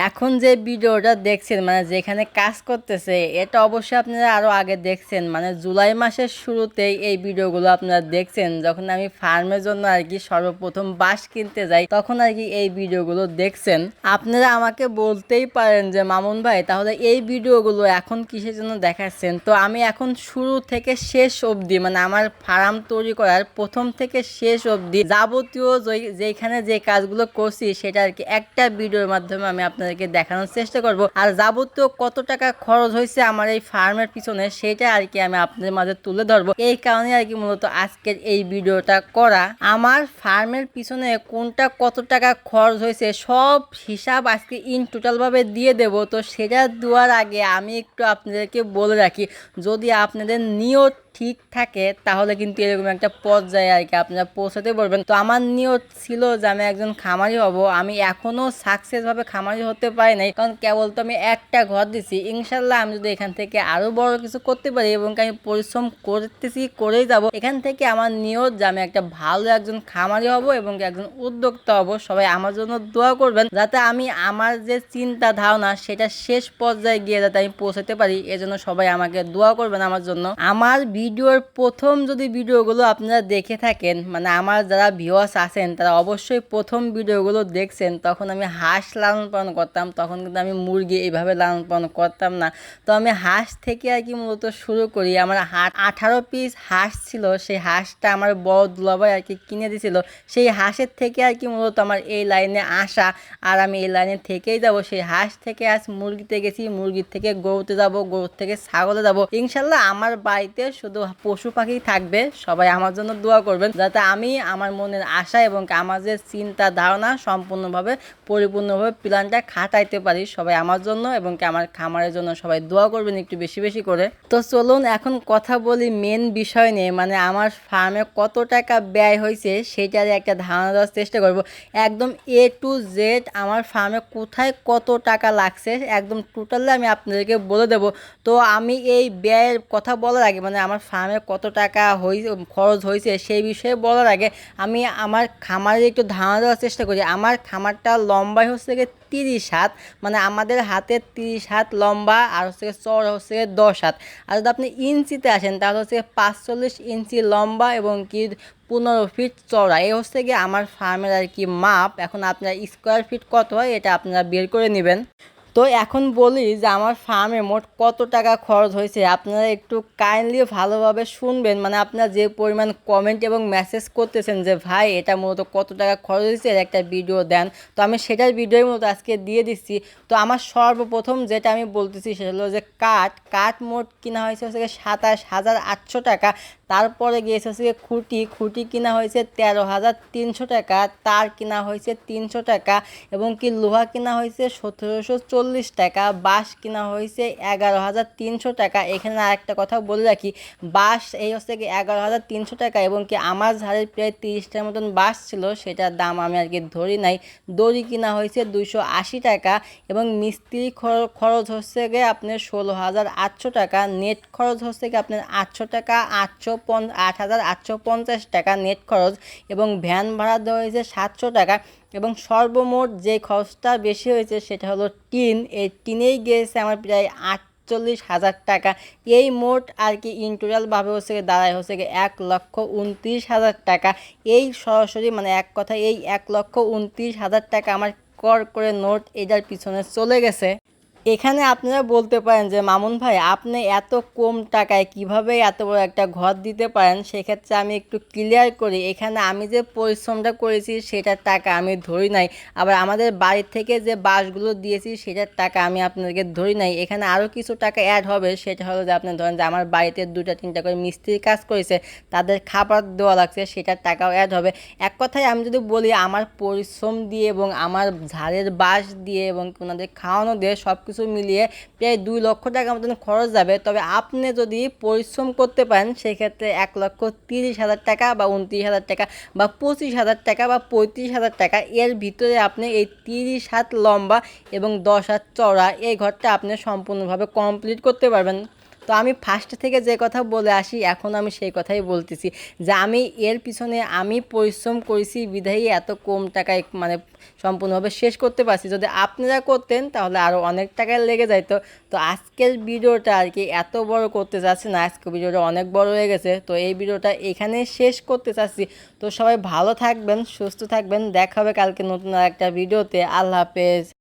এখন যে ভিডিওটা দেখছেন মানে যেখানে কাজ করতেছে এটা অবশ্যই আপনারা আরও আগে দেখছেন, মানে জুলাই মাসের শুরুতেই এই ভিডিওগুলো আপনারা দেখছেন। যখন আমি ফার্মের জন্য আর কি সর্বপ্রথম বাঁশ কিনতে যাই তখন আর কি এই ভিডিওগুলো দেখছেন। আপনারা আমাকে বলতেই পারেন যে মামুন ভাই তাহলে এই ভিডিওগুলো এখন কিসের জন্য দেখাচ্ছেন। তো আমি এখন শুরু থেকে শেষ অবধি মানে আমার ফার্ম তৈরি করার প্রথম থেকে শেষ অবধি যাবতীয় যেখানে যে কাজগুলো করছি সেটা আর কি একটা ভিডিওর মাধ্যমে আমি আপনাদেরকে দেখানোর চেষ্টা করব। আর যাবতীয় কত টাকা খরচ হয়েছে আমার এই ফার্মের পিছনে সেটা আর কি আমি আপনাদের মাঝে তুলে ধরবো। এই কারণে আর কি মূলত আজকের এই ভিডিওটা করা। আমার ফার্মের পিছনে কোনটা কত টাকা খরচ হয়েছে সব হিসাব আজকে ইন টোটাল ভাবে দিয়ে দেব। তো সেটা দেওয়ার আগে আমি একটু আপনাদেরকে বলে রাখি, যদি আপনাদের নিয়ত ঠিক থাকে তাহলে কিন্তু এরকম একটা পর্যায়ে আর কি আপনারা পৌঁছাতে পারবেন। তো আমার নিয়ত ছিল যে আমি একজন খামারি হব। আমি এখনো সাকসেসভাবে খামারি হতে পারি নাই, কারণ কেবল তো আমি একটা ঘর দিছি। ইনশাল্লাহ আমি যদি এখান থেকে আরো বড় কিছু করতে পারি এবং আমি পরিশ্রম করতেছি করেই যাব, এখান থেকে আমার নিয়ত যে আমি একটা ভালো একজন খামারি হব এবং একজন উদ্যোক্তা হব। সবাই আমার জন্য দোয়া করবেন যাতে আমি আমার যে চিন্তা ধারণা সেটা শেষ পর্যায়ে গিয়ে যাতে আমি পৌঁছাতে পারি। এজন্য সবাই আমাকে দোয়া করবেন আমার জন্য। আমার ভিডিওর প্রথম যদি ভিডিওগুলো আপনারা দেখে থাকেন, মানে আমার যারা ভিউয়ার্স আছেন তারা অবশ্যই প্রথম ভিডিওগুলো দেখছেন। তখন আমি হাঁস লালন পালন করতাম, তখন কিন্তু আমি মুরগি এইভাবে লালন পালন করতাম না। তো আমি হাঁস থেকে আর কি মূলত শুরু করি। আমার 18 পিস হাঁস ছিল, সেই হাঁসটা আমার বড় দুলাভাই আর কি কিনে দিয়েছিল। সেই হাঁসের থেকে আর কি মূলত আমার এই লাইনে আসা, আর আমি এই লাইনে থেকেই যাব। সেই হাঁস থেকে আজ মুরগিতে গেছি, মুরগির থেকে গরুতে যাব, গরুর থেকে ছাগলে যাব। ইনশাল্লাহ আমার বাড়িতে শুধু পশু পাখি থাকবে। সবাই আমার জন্য দোয়া করবেন যাতে আমি আমার মনের আশা এবং আমার যে চিন্তা ধারণা সম্পূর্ণভাবে পরিপূর্ণভাবে প্ল্যানটা খাটাইতে পারি। সবাই আমার জন্য এবং আমার খামারের জন্য সবাই দোয়া করবেন একটু বেশি বেশি করে। তো চলুন এখন কথা বলি মেন বিষয় নিয়ে, মানে আমার ফার্মে কত টাকা ব্যয় হয়েছে সেটার একটা ধারণা দেওয়ার চেষ্টা করব। একদম এ টু জেড আমার ফার্মে কোথায় কত টাকা লাগছে একদম টোটালি আমি আপনাদেরকে বলে দেব। তো আমি এই ব্যয়ের কথা বলার আগে মানে আমার ফার্মে কত টাকা খরচ হয়েছে সেই বিষয়ে বলার আগে আমি আমার খামারের একটু ধারণা দেওয়ার চেষ্টা করি। আমার খামারটা লম্বায় হচ্ছে গিয়ে 30 হাত, মানে আমাদের হাতে 30 হাত লম্বা, আর হচ্ছে চওড়া হচ্ছে 10 হাত। আর যদি আপনি ইঞ্চিতে আসেন তাহলে হচ্ছে 45 ইঞ্চি লম্বা এবং কি 15 ফিট চওড়া। এই হচ্ছে গিয়ে আমার ফার্মের আর কি মাপ। এখন আপনার স্কোয়ার ফিট কত হয় এটা আপনারা বের করে নেবেন। তো এখন বলি যে আমার ফার্মে মোট কত টাকা খরচ হয়েছে। আপনারা একটু কাইন্ডলি ভালোভাবে শুনবেন, মানে আপনারা যে পরিমাণ কমেন্ট এবং মেসেজ করতেছেন যে ভাই এটা মূলত কত টাকা খরচ হয়েছে এর একটা ভিডিও দেন, তো আমি সেটার ভিডিওর মূলত আজকে দিয়ে দিচ্ছি। তো আমার সর্বপ্রথম যেটা আমি বলতেছি সেটা হলো যে কাঠ মোট কিনা হয়েছে হচ্ছে 27,800 টাকা। তারপরে গিয়েছে হচ্ছে খুঁটি কিনা হয়েছে 13,300 টাকা, তার কিনা হয়েছে 300 টাকা এবং কি লোহা কিনা হয়েছে 1740 টাকা, বাঁশ কিনা হয়েছে 11,300 টাকা। এখানে আরেকটা কথা বলে রাখি, বাঁশ এই হচ্ছে কি 11,300 টাকা এবং কি আমার ঝাড়ের প্রায় 30টার মতন বাঁশ ছিল, সেটার দাম আমি আর কি ধরি নাই। দড়ি কিনা হয়েছে 280 টাকা এবং মিস্ত্রি খরচ হচ্ছে গিয়ে আপনার 16,800 টাকা। নেট খরচ হচ্ছে কি আপনার 800 টাকা, 8,850 টাকা নেট খরচ এবং ভ্যান ভাড়া দেওয়া হয়েছে 700 টাকা। এবং সর্বমোট যে খরচটা বেশি হয়েছে সেটা হলো টিন। এই টিনেই গিয়েছে আমার প্রায় 48,000 টাকা। এই মোট আর কি ইন্টোটালভাবে হচ্ছে দাঁড়ায় হচ্ছে 1,29,000 টাকা। এই সরাসরি মানে এক কথা এই 1,29,000 টাকা আমার কর করে নোট এটার পিছনে চলে গেছে। এখানে আপনারা বলতে পারেন যে মামুন ভাই আপনি এত কম টাকায় কিভাবে এত বড় একটা ঘর দিতে পারেন। সেক্ষেত্রে আমি একটু ক্লিয়ার করি, এখানে আমি যে পরিশ্রমটা করেছি সেটার টাকা আমি ধরি নাই, আবার আমাদের বাড়ি থেকে যে বাঁশগুলো দিয়েছি সেটার টাকা আমি আপনাদেরকে ধরি নাই। এখানে আরও কিছু টাকা অ্যাড হবে, সেটা হলো যে আপনি ধরেন যে আমার বাড়িতে 2-3টা করে মিস্ত্রি কাজ করেছে, তাদের খাবার দেওয়া লাগছে, সেটার টাকাও অ্যাড হবে। এক কথায় আমি যদি বলি আমার পরিশ্রম দিয়ে এবং আমার ঝাড়ের বাঁশ দিয়ে এবং ওনাদের খাওয়ানো দিয়ে সব কিছু মিলিয়ে প্রায় 2 লক্ষ টাকা মতন খরচ যাবে। তবে আপনি যদি পরিশ্রম করতে পারেন সেক্ষেত্রে 1,30,000 টাকা বা 29,000 টাকা বা 25,000 টাকা বা 35,000 টাকা এর ভিতরে আপনি এই 30 হাত লম্বা এবং 10 হাত চওড়া এই ঘরটা আপনি সম্পূর্ণভাবে কমপ্লিট করতে পারবেন। তো আমি ফার্স্ট থেকে যে কথা বলে আসি এখন আমি সেই কথাই বলতেছি যে আমি এর পিছনে আমি পরিশ্রম করেছি বিধায়ী এত কম টাকায় মানে সম্পূর্ণভাবে শেষ করতে পারছি। যদি আপনারা করতেন তাহলে আরও অনেক টাকায় লেগে যাইতো। তো আজকের ভিডিওটা আর কি এত বড় করতে চাচ্ছি না, আজকের ভিডিওটা অনেক বড় হয়ে গেছে। তো এই ভিডিওটা এখানে শেষ করতে চাচ্ছি। তো সবাই ভালো থাকবেন, সুস্থ থাকবেন, দেখা হবে কালকে নতুন আর একটা ভিডিওতে। আল্লাহ হাফেজ।